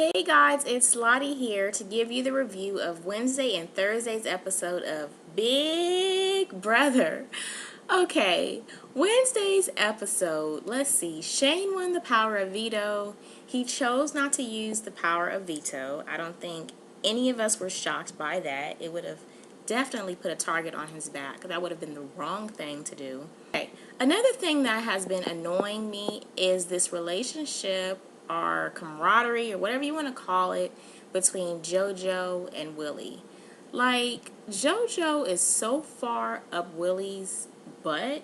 Hey guys, it's Lottie here to give you the review of Wednesday and Thursday's episode of Big Brother. Okay, Wednesday's episode, let's see, Shane won the power of veto. He chose not to use the power of veto. I don't think any of us were shocked by that. It would have definitely put a target on his back. That would have been the wrong thing to do. Okay, another thing that has been annoying me is this relationship or camaraderie or whatever you want to call it between JoJo and Willie. Like, JoJo is so far up Willie's butt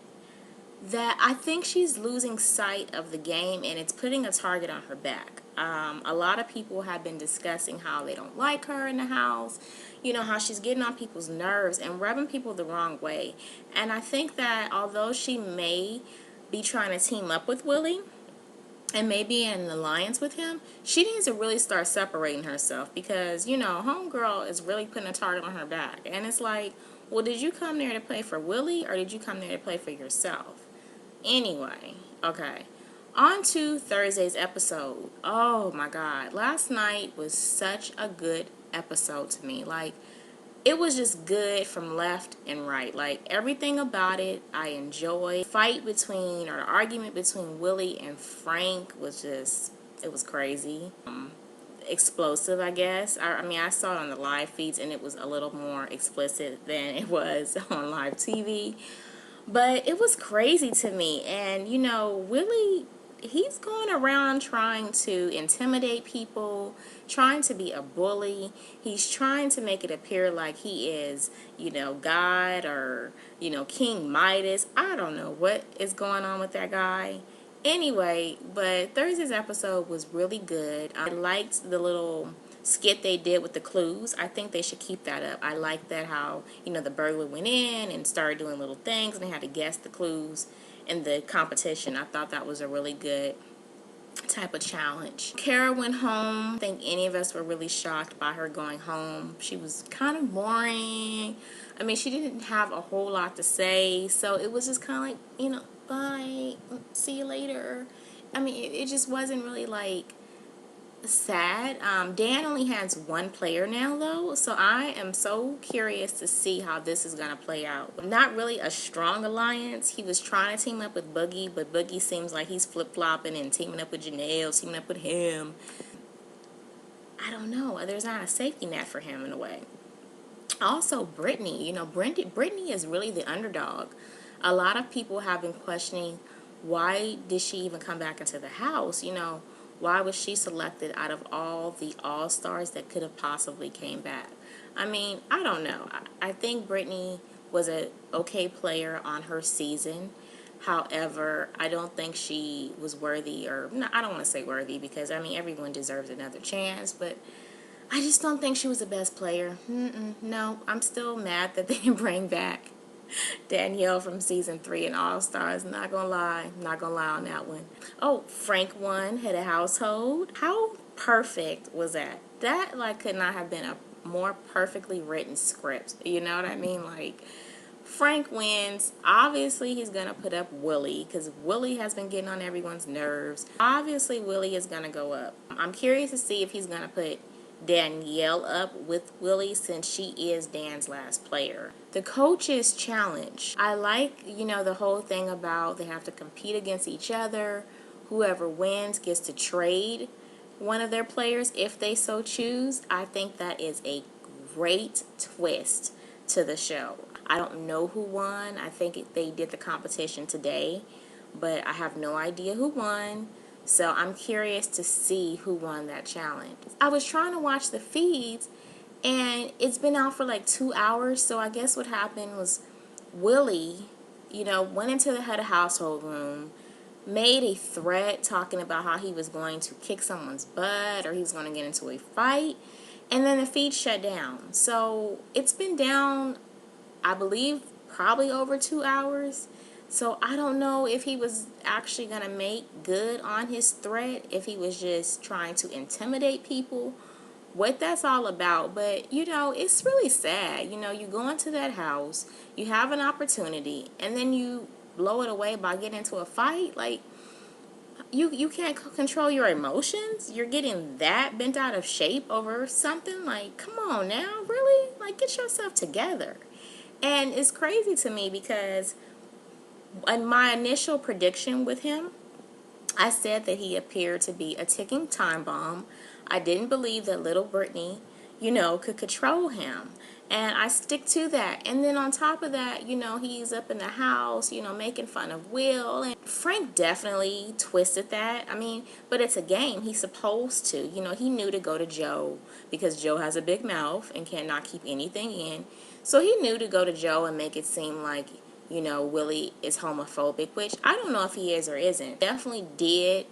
that I think she's losing sight of the game and it's putting a target on her back. A lot of people have been discussing how they don't like her in the house, you know, how she's getting on people's nerves and rubbing people the wrong way. And I think that although she may be trying to team up with Willie and maybe in an alliance with him, she needs to really start separating herself because, you know, homegirl is really putting a target on her back. And it's like, well, did you come there to play for Willie or did you come there to play for yourself? Anyway, okay. On to Thursday's episode. Oh my God. Last night was such a good episode to me. Like, it was just good from left and right. Like, everything about it, I enjoyed. The fight between, or the argument between Willie and Frank was just, it was crazy. Explosive, I guess. I mean, I saw it on the live feeds and it was a little more explicit than it was on live TV. But it was crazy to me. And, you know, Willie, he's going around trying to intimidate people, trying to be a bully. He's trying to make it appear like he is, you know, God or, you know, King Midas. I don't know what is going on with that guy. Anyway, but Thursday's episode was really good. I liked the little skit they did with the clues. I think they should keep that up. I like that how, you know, the burglar went in and started doing little things and they had to guess the clues in the competition. I thought that was a really good type of challenge. Kara went home. I don't think any of us were really shocked by her going home. She was kind of boring. I mean, she didn't have a whole lot to say, so it was just kind of like, you know, bye, see you later. I mean, it just wasn't really like sad. Dan only has one player now though, so I am so curious to see how this is going to play out. Not really a strong alliance. He was trying to team up with Boogie, but Boogie seems like he's flip-flopping and teaming up with Janelle, teaming up with him. I don't know. There's not a safety net for him in a way. Also, Brittany. You know, Brittany is really the underdog. A lot of people have been questioning why did she even come back into the house, you know. Why was she selected out of all the all-stars that could have possibly came back? I mean, I don't know. I think Brittany was an okay player on her season. However, I don't think she was worthy, or no, I don't want to say worthy because, I mean, everyone deserves another chance, but I just don't think she was the best player. No, I'm still mad that they didn't bring back Danielle from season 3 and All Stars. Not gonna lie on that one. Oh, Frank won, head of household. How perfect was that? That like could not have been a more perfectly written script. You know what I mean? Like, Frank wins. Obviously, he's gonna put up Willie because Willie has been getting on everyone's nerves. Obviously, Willie is gonna go up. I'm curious to see if he's gonna put Danielle up with Willie since she is Dan's last player. The coaches challenge. I like, you know, the whole thing about they have to compete against each other. Whoever wins gets to trade one of their players if they so choose. I think that is a great twist to the show. I don't know who won. I think they did the competition today, but I have no idea who won. So I'm curious to see who won that challenge. I was trying to watch the feeds and it's been out for like 2 hours. So I guess what happened was Willie, you know, went into the head of household room, made a threat talking about how he was going to kick someone's butt or he was going to get into a fight. And then the feed shut down. So it's been down, I believe, probably over 2 hours. So I don't know if he was actually going to make good on his threat, if he was just trying to intimidate people, what that's all about. But, you know, it's really sad. You know, you go into that house, you have an opportunity, and then you blow it away by getting into a fight. Like, you can't control your emotions. You're getting that bent out of shape over something. Like, come on now, really? Like, get yourself together. And it's crazy to me because in my initial prediction with him, I said that he appeared to be a ticking time bomb. I didn't believe that little Brittany, could control him. And I stick to that. And then on top of that, he's up in the house, making fun of Will. And Frank definitely twisted that. I mean, but it's a game. He's supposed to. He knew to go to Joe because Joe has a big mouth and cannot keep anything in. So he knew to go to Joe and make it seem like, Willie is homophobic, which I don't know if he is or isn't. Definitely did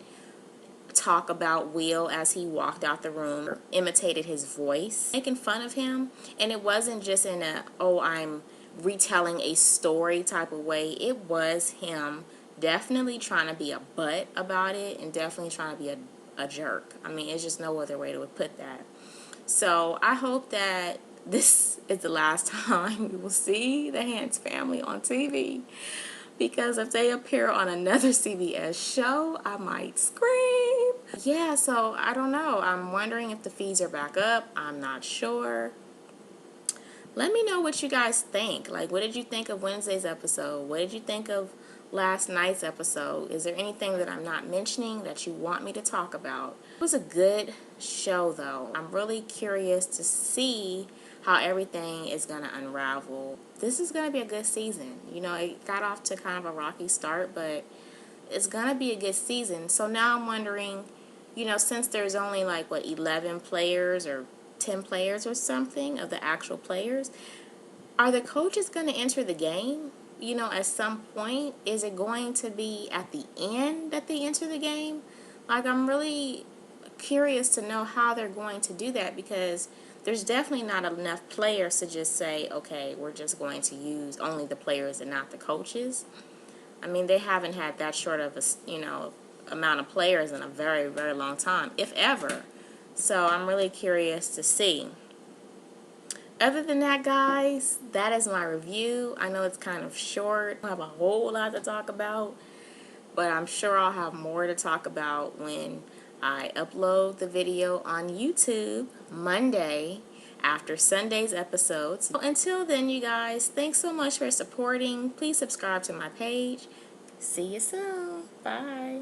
talk about Will as he walked out the room, imitated his voice, making fun of him. And it wasn't just in a, oh, I'm retelling a story type of way. It was him definitely trying to be a butt about it and definitely trying to be a jerk. I mean, it's just no other way to put that. So I hope that this is the last time we will see the Hans family on TV. Because if they appear on another CBS show, I might scream. Yeah, so I don't know. I'm wondering if the fees are back up. I'm not sure. Let me know what you guys think. Like, what did you think of Wednesday's episode? What did you think of last night's episode? Is there anything that I'm not mentioning that you want me to talk about? It was a good show, though. I'm really curious to see how everything is going to unravel. This is going to be a good season. It got off to kind of a rocky start, but it's going to be a good season. So now I'm wondering, since there's only like, 11 players or 10 players or something of the actual players, are the coaches going to enter the game, at some point? Is it going to be at the end that they enter the game? Like, I'm really curious to know how they're going to do that because there's definitely not enough players to just say, okay, we're just going to use only the players and not the coaches. I mean, they haven't had that short of a, amount of players in a very, very long time, if ever. So I'm really curious to see. Other than that, guys, that is my review. I know it's kind of short. I don't have a whole lot to talk about, but I'm sure I'll have more to talk about when I upload the video on YouTube Monday after Sunday's episodes. So until then, you guys, thanks so much for supporting. Please subscribe to my page. See you soon. Bye.